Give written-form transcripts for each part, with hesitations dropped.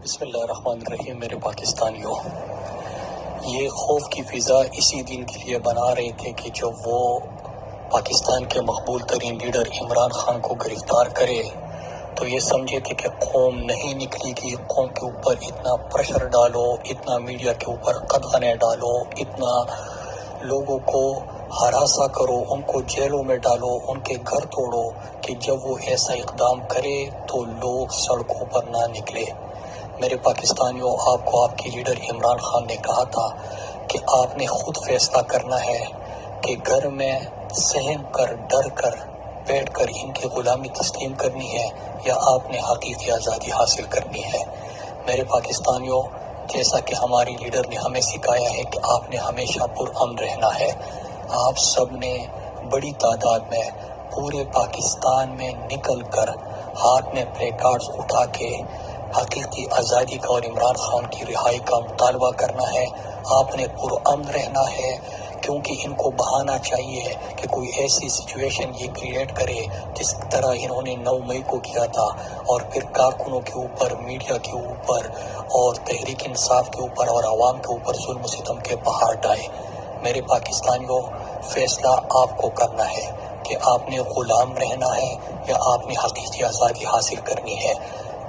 بسم اللہ الرحمن الرحیم۔ میرے پاکستانیوں، یہ خوف کی فضا اسی دن کے لیے بنا رہے تھے کہ جب وہ پاکستان کے مقبول ترین لیڈر عمران خان کو گرفتار کرے تو یہ سمجھے تھے کہ قوم نہیں نکلے گی، قوم کے اوپر اتنا پریشر ڈالو، اتنا میڈیا کے اوپر قدغنیں ڈالو، اتنا لوگوں کو ہراساں کرو، ان کو جیلوں میں ڈالو، ان کے گھر توڑو کہ جب وہ ایسا اقدام کرے تو لوگ سڑکوں پر نہ نکلے۔ میرے پاکستانیوں، آپ کو آپ کے لیڈر عمران خان نے کہا تھا کہ آپ نے خود فیصلہ کرنا ہے کہ گھر میں سہم کر، ڈر کر، بیٹھ کر ان کی غلامی تسلیم کرنی ہے یا آپ نے حقیقی آزادی حاصل کرنی ہے۔ میرے پاکستانیوں، جیسا کہ ہمارے لیڈر نے ہمیں سکھایا ہے کہ آپ نے ہمیشہ پرامن رہنا ہے، آپ سب نے بڑی تعداد میں پورے پاکستان میں نکل کر ہاتھ میں پلے کارڈز اٹھا کے حقیقی آزادی کا اور عمران خان کی رہائی کا مطالبہ کرنا ہے۔ آپ نے پرامن رہنا ہے، کیونکہ ان کو بہانا چاہیے کہ کوئی ایسی سچویشن یہ کریٹ کرے جس طرح انہوں نے 9 مئی کو کیا تھا، اور پھر کارکنوں کے اوپر، میڈیا کے اوپر اور تحریک انصاف کے اوپر اور عوام کے اوپر ظلم و ستم کے پہاڑ ڈالے۔ میرے پاکستانیوں، فیصلہ آپ کو کرنا ہے کہ آپ نے غلام رہنا ہے یا آپ نے حقیقی آزادی حاصل کرنی ہے۔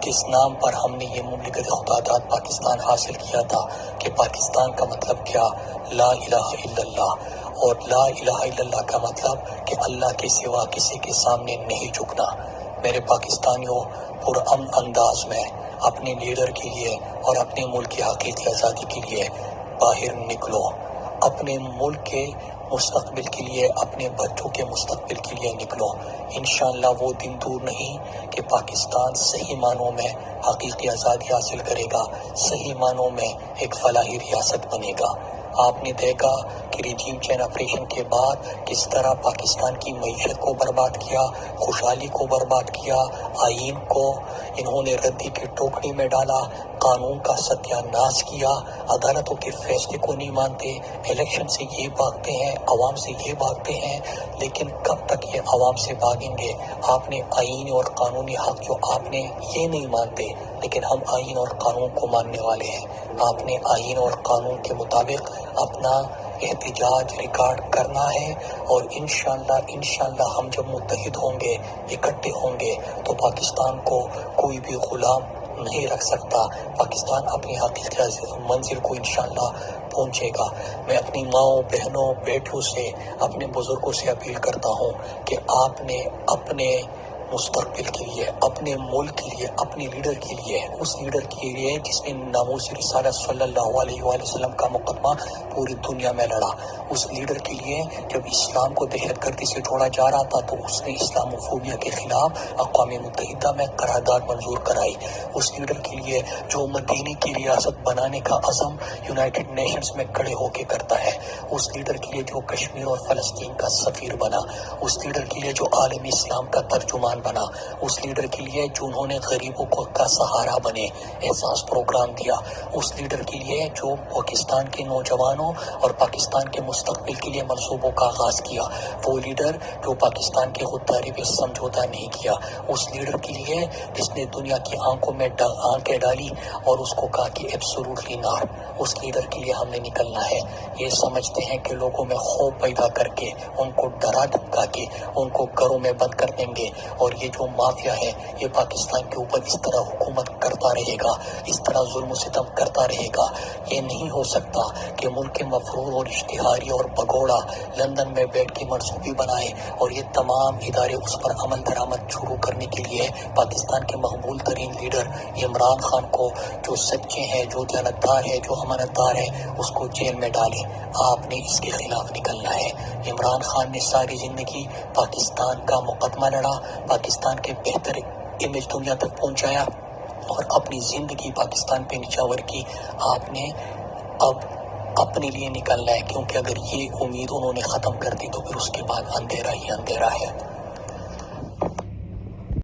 کس نام پر ہم نے یہ مملکت خدا داد پاکستان حاصل کیا تھا کہ پاکستان کا مطلب کیا؟ لا الہ الا اللہ، اور لا الہ الا اللہ کا مطلب کہ اللہ کے سوا کسی کے سامنے نہیں جھکنا۔ میرے پاکستانیوں، پرامن انداز میں اپنے لیڈر کے لیے اور اپنے ملک کی حقیقی آزادی کے لیے باہر نکلو، اپنے ملک کے مستقبل کے لیے، اپنے بچوں کے مستقبل کے لیے نکلو۔ انشاءاللہ وہ دن دور نہیں کہ پاکستان صحیح معنوں میں حقیقی آزادی حاصل کرے گا، صحیح معنوں میں ایک فلاحی ریاست بنے گا۔ آپ نے دیکھا کہ ریجیم چینج آپریشن کے بعد کس طرح پاکستان کی معیشت کو برباد کیا، خوشحالی کو برباد کیا، آئین کو انہوں نے ردی کی ٹوکری میں ڈالا، قانون کا ستیہ ناش کیا، عدالتوں کے فیصلے کو نہیں مانتے، الیکشن سے یہ بھاگتے ہیں، عوام سے یہ بھاگتے ہیں۔ لیکن کب تک یہ عوام سے بھاگیں گے؟ آپ نے آئین اور قانونی حق جو آپ نے یہ نہیں مانتے، لیکن ہم آئین اور قانون کو ماننے والے ہیں۔ آپ نے آئین اور قانون کے مطابق اپنا احتجاج ریکارڈ کرنا ہے، اور انشاءاللہ ہم جب متحد ہوں گے، اکٹھے ہوں گے، تو پاکستان کو کوئی بھی غلام نہیں رکھ سکتا۔ پاکستان اپنی حقیقی منزل کو انشاءاللہ پہنچے گا۔ میں اپنی ماؤں، بہنوں، بیٹوں سے، اپنے بزرگوں سے اپیل کرتا ہوں کہ آپ نے اپنے مستقبل کے لیے، اپنے ملک کے لیے، اپنے لیڈر کے لیے، اس لیڈر کے لیے جس نے ناموس رسالت صلی اللہ علیہ وآلہ وسلم کا مقدمہ پوری دنیا میں لڑا، اس لیڈر کے لیے جب اسلام کو دہشت گردی سے جوڑا جا رہا تھا تو اس نے اسلام فوبیا کے خلاف اقوام متحدہ میں قرارداد منظور کرائی، اس لیڈر کے لیے جو مدینہ کی ریاست بنانے کا عزم یونائٹڈ نیشنز میں کھڑے ہو کے کرتا ہے، اس لیڈر کے لیے جو کشمیر اور فلسطین کا سفیر بنا، اس لیڈر کے لیے جو عالمی اسلام کا ترجمان بنا، اس لیڈر کے لیے جو انہوں نے غریبوں کو کا سہارا بنے، احساس پروگرام دیا، اس لیڈر کے لیے جو پاکستان کے نوجوانوں اور پاکستان کے مستقبل کے لیے منصوبوں کا آغاز کیا، وہ لیڈر جو پاکستان کی غداری پہ سمجھوتا نہیں کیا، اس لیڈر کے لیے جس نے دنیا کی آنکھوں میں آنکھیں ڈالی اور اس کو کہا کہ ایبسولوٹلی ناٹ، اس لیڈر کے لیے ہم نے نکلنا ہے۔ یہ سمجھتے ہیں کہ لوگوں میں خوف پیدا کر کے، ان کو ڈرا دھمکا کے، ان کو گھروں میں بند کر دیں گے، اور یہ جو مافیا ہے یہ پاکستان کے اوپر اس طرح حکومت کرتا رہے گا، اس طرح ظلم و ستم کرتا رہے گا۔ یہ نہیں ہو سکتا کہ ملک کے مفرور اور اشتہاری اور بگوڑا لندن میں بیٹھ کے منصوبے بنائے اور یہ تمام ادارے اس پر عمل درآمد شروع کرنے کے لیے پاکستان کے مقبول ترین لیڈر عمران خان کو، جو سچے ہیں، جو دیانتدار ہے، جو امانت دار ہے، اس کو جیل میں ڈالیں۔ آپ نے اس کے خلاف نکلنا ہے۔ عمران خان نے ساری زندگی پاکستان کا مقدمہ لڑا، پاکستان کے بہتر امیج دنیا تک پہنچایا اور اپنی زندگی پاکستان پہ نچھاور کی۔ آپ نے اب اپنے لیے نکلنا ہے، کیونکہ اگر یہ امید انہوں نے ختم کر دی تو پھر اس کے بعد اندھیرا ہی اندھیرا ہے۔